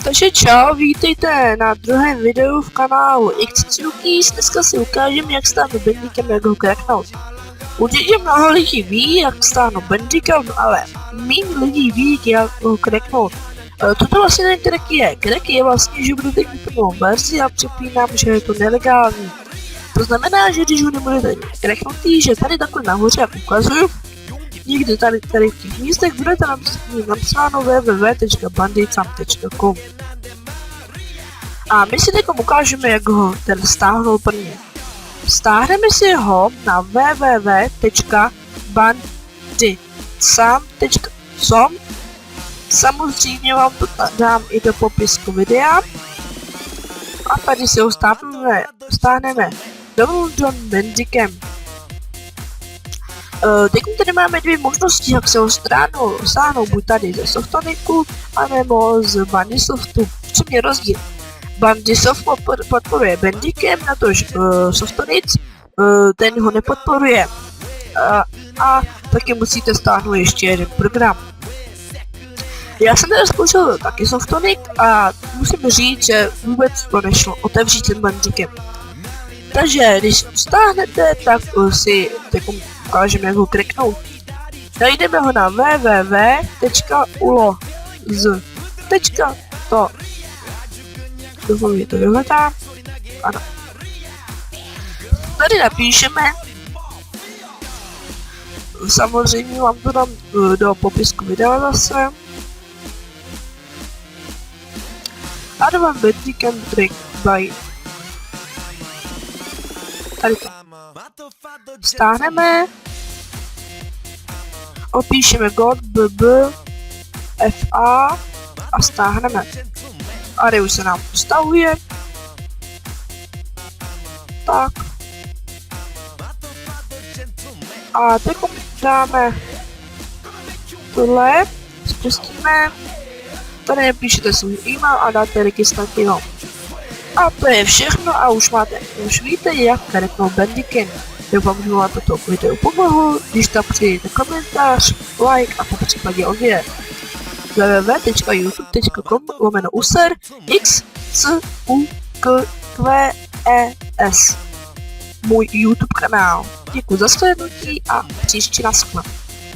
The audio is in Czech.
Takže čau, vítejte na druhém videu v kanálu XCookies. Dneska si ukážeme, jak stáhnout Bandicam, jak ho cracknout. Určitě mnoho lidí ví, jak stáhnout Bandicam, ale méně lidí ví, jak ho cracknout. Toto vlastně ten crack je. Crack je vlastně, že budete mít plnou verzi a připínám, že je to nelegální. To znamená, že když ho nebudete cracknutý, že tady takhle nahoře, jak ukazuju, někde tady v těch místech budete napsáno www.bandicam.com. A my si teď ukážeme, jak ho ten stáhnout první. Stáhneme si ho na www.bandicam.com. Samozřejmě vám to dám i do popisku videa. A tady si ho stáhneme Download Bandicam. Teď tady máme dvě možnosti, jak se ho stáhnout, buď tady ze Softoniku, anebo z Bandisoftu. V čem je rozdíl? Bandisoft podporuje Bandicam, na to Softonic ten ho nepodporuje. A taky musíte stáhnout ještě jeden program. Já jsem teda zkoušel taky Softonic a musím říct, že vůbec to nešlo otevřít ten Bandicam. Takže když stáhnete, tak si ukážeme, jak ho cracknout. Najdeme ho na www.uloz.to. Doufám, že to vyhledá. Ano. Tady napíšeme. Samozřejmě vám to dám do popisku videa zase. Advanced Bandicam Track by. Tady to. Stáhneme. Opíšeme god bb fa a stáhneme. A tady už se nám to stahuje. Tak. A teď dáme tohle, spustíme. Tady napíšete svůj e-mail a dáte registraci. A to je všechno a už víte, jak cracknout Bandicam. Doufám, že vám toto video pomohlo. Když tak přijďte komentář, like a po případě odběr. www.youtube.com/user XCookies. Můj YouTube kanál. Děkuji za sledování a příště naschle.